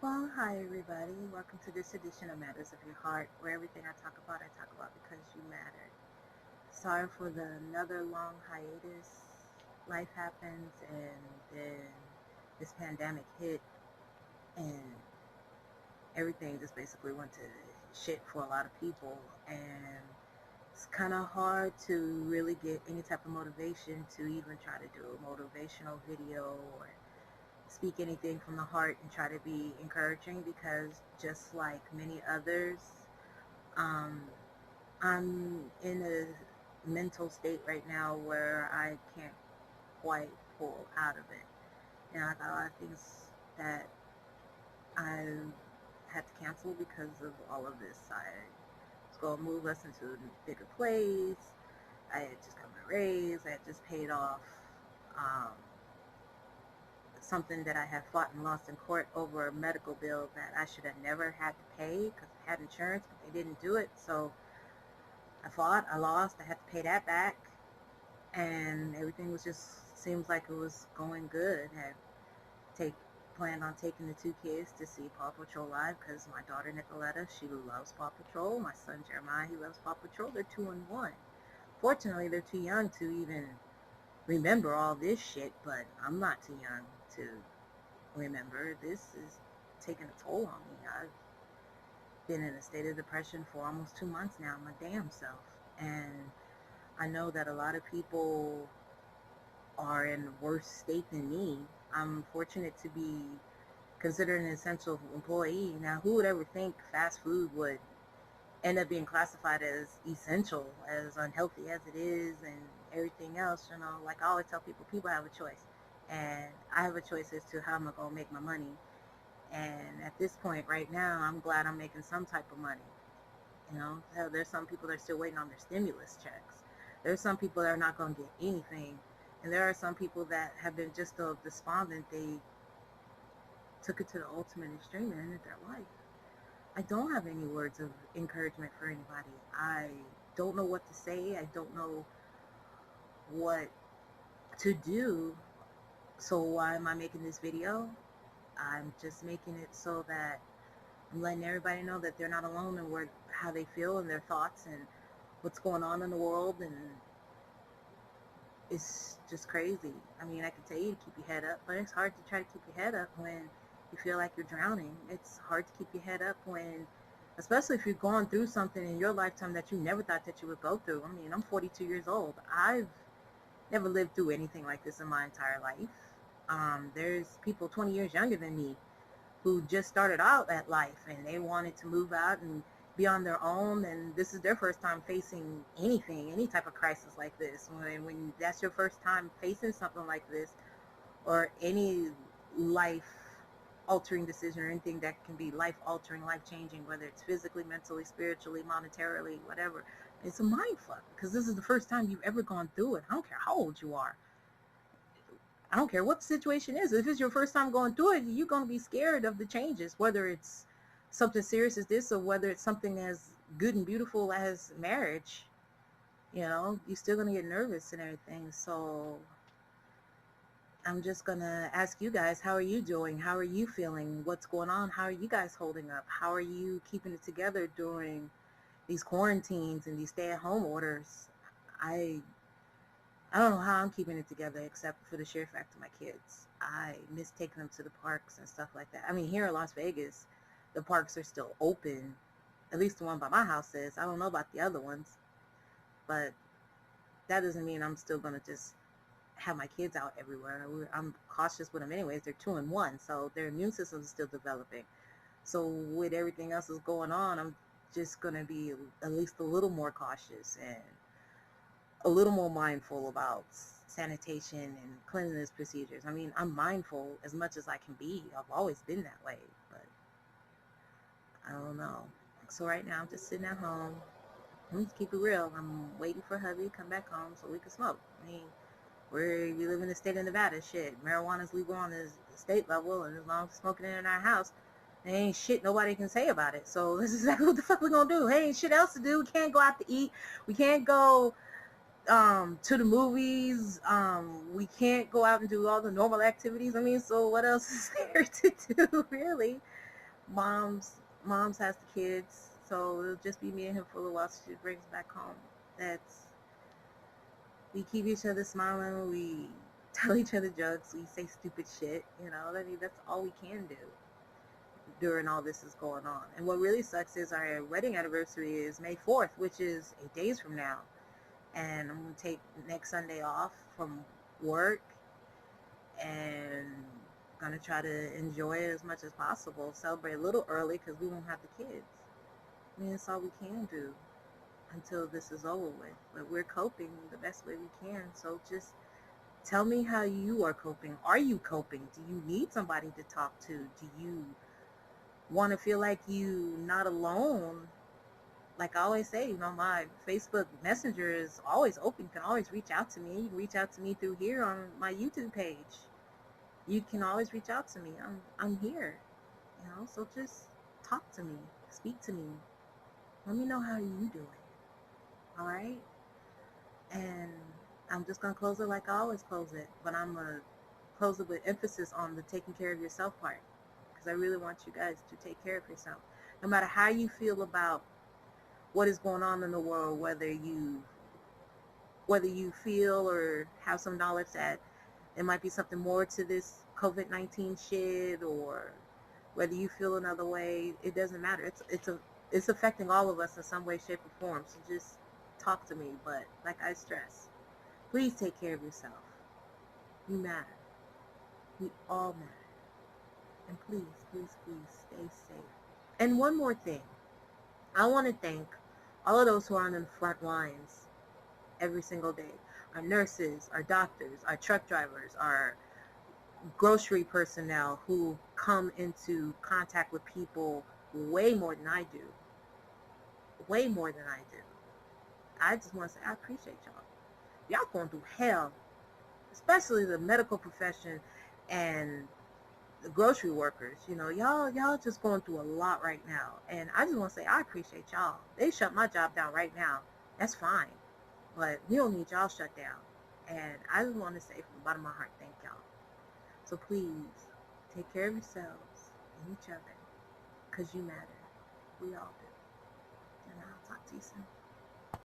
Well, hi everybody. Welcome to this edition of Matters of Your Heart, where everything I talk about because you matter. Sorry for another long hiatus. Life happens, and then this pandemic hit, and everything just basically went to shit for a lot of people. And it's kind of hard to really get any type of motivation to even try to do a motivational video or speak anything from the heart and try to be encouraging, because just like many others, um, I'm in a mental state right now where I can't quite pull out of it. I got a lot of things that I had to cancel because of all of this. I was going to move us into a bigger place. I had just gotten a raise. I had just paid off um, something that I had fought and lost in court over a medical bill that I should have never had to pay because I had insurance, but they didn't do it. So I fought, I lost, I had to pay that back, and everything was just seems like it was going good. I had take planned on taking the two kids to see Paw Patrol live because my daughter Nicoletta, she loves Paw Patrol. My son Jeremiah, he loves Paw Patrol. They're 2 and 1. Fortunately, they're too young to even remember all this shit, but I'm not too young to remember. This is taking a toll on me. I've been in a state of depression for almost 2 months now, my damn self. And I know that a lot of people are in a worse state than me. I'm fortunate to be considered an essential employee. Now, who would ever think fast food would end up being classified as essential, as unhealthy as it is, and everything else? Like I always tell people, people have a choice. And I have a choice as to how I'm going to make my money. And at this point right now, I'm glad I'm making some type of money. Hell, there's some people that are still waiting on their stimulus checks. There's some people that are not going to get anything. And there are some people that have been just so despondent, they took it to the ultimate extreme and ended their life. I don't have any words of encouragement for anybody. I don't know what to say. I don't know what to do. So why am I making this video? I'm just making it so that I'm letting everybody know that they're not alone in how they feel and their thoughts and what's going on in the world. And it's just crazy. I mean, I can tell you to keep your head up, but it's hard to try to keep your head up when you feel like you're drowning. It's hard to keep your head up when, especially if you're going through something in your lifetime that you never thought that you would go through. I mean, I'm 42 years old. I've never lived through anything like this in my entire life. There's people 20 years younger than me who just started out at life and they wanted to move out and be on their own, and this is their first time facing any type of crisis like this. When that's your first time facing something like this, or any life altering decision or anything that can be life altering, life changing, whether it's physically, mentally, spiritually, monetarily, whatever, it's a mind fuck, because this is the first time you've ever gone through it. I don't care how old you are. I don't care what the situation is. If it's your first time going through it, you're going to be scared of the changes, whether it's something serious as this or whether it's something as good and beautiful as marriage. You're still going to get nervous and everything. So I'm just going to ask you guys, how are you doing? How are you feeling? What's going on? How are you guys holding up? How are you keeping it together during these quarantines and these stay-at-home orders? I I don't know how I'm keeping it together except for the sheer fact of my kids. I miss taking them to the parks and stuff like that. I mean, here in Las Vegas, the parks are still open. At least the one by my house is. I don't know about the other ones, but that doesn't mean I'm still going to just have my kids out everywhere. I'm cautious with them anyways. They're 2 and 1, so their immune system is still developing. So with everything else that's going on, I'm just going to be at least a little more cautious and a little more mindful about sanitation and cleanliness procedures. I mean, I'm mindful as much as I can be. I've always been that way, but I don't know. So right now I'm just sitting at home. Let's keep it real. I'm waiting for hubby to come back home so we can smoke. I mean, we live in the state of Nevada. Shit, marijuana's legal on the state level, and as long as we're smoking it in our house, there ain't shit nobody can say about it. So this is exactly what the fuck we gonna do. Hey, ain't shit else to do. We can't go out to eat. We can't go to the movies. We can't go out and do all the normal activities. I mean, so what else is there to do, really? Mom's has the kids, so it'll just be me and him for a little while. She brings back home. That's We keep each other smiling. We tell each other jokes. We say stupid shit. I mean, that's all we can do during all this is going on. And what really sucks is our wedding anniversary is May 4th, which is 8 days from now. And I'm going to take next Sunday off from work and going to try to enjoy it as much as possible. Celebrate a little early because we won't have the kids. I mean, that's all we can do until this is over with. But we're coping the best way we can. So just tell me how you are coping. Are you coping? Do you need somebody to talk to? Do you want to feel like you not alone? Like I always say, my Facebook Messenger is always open. You can always reach out to me. You can reach out to me through here on my YouTube page. You can always reach out to me. I'm here. So just talk to me. Speak to me. Let me know how you doing. All right? And I'm just going to close it like I always close it. But I'm going to close it with emphasis on the taking care of yourself part. Because I really want you guys to take care of yourself. No matter how you feel about what is going on in the world, whether you feel or have some knowledge that there might be something more to this COVID-19 shit, or whether you feel another way, it doesn't matter. It's affecting all of us in some way, shape, or form. So just talk to me. But like I stress, please take care of yourself. You matter. We all matter. And please, please, please stay safe. And one more thing. I want to thank all of those who are on the front lines every single day. Our nurses, our doctors, our truck drivers, our grocery personnel who come into contact with people way more than I do. Way more than I do. I just want to say I appreciate y'all. Y'all going through hell, especially the medical profession and the grocery workers. Y'all just going through a lot right now. And I just want to say I appreciate y'all. They shut my job down right now. That's fine. But we don't need y'all shut down. And I just want to say from the bottom of my heart, thank y'all. So please, take care of yourselves and each other. Because you matter. We all do. And I'll talk to you soon.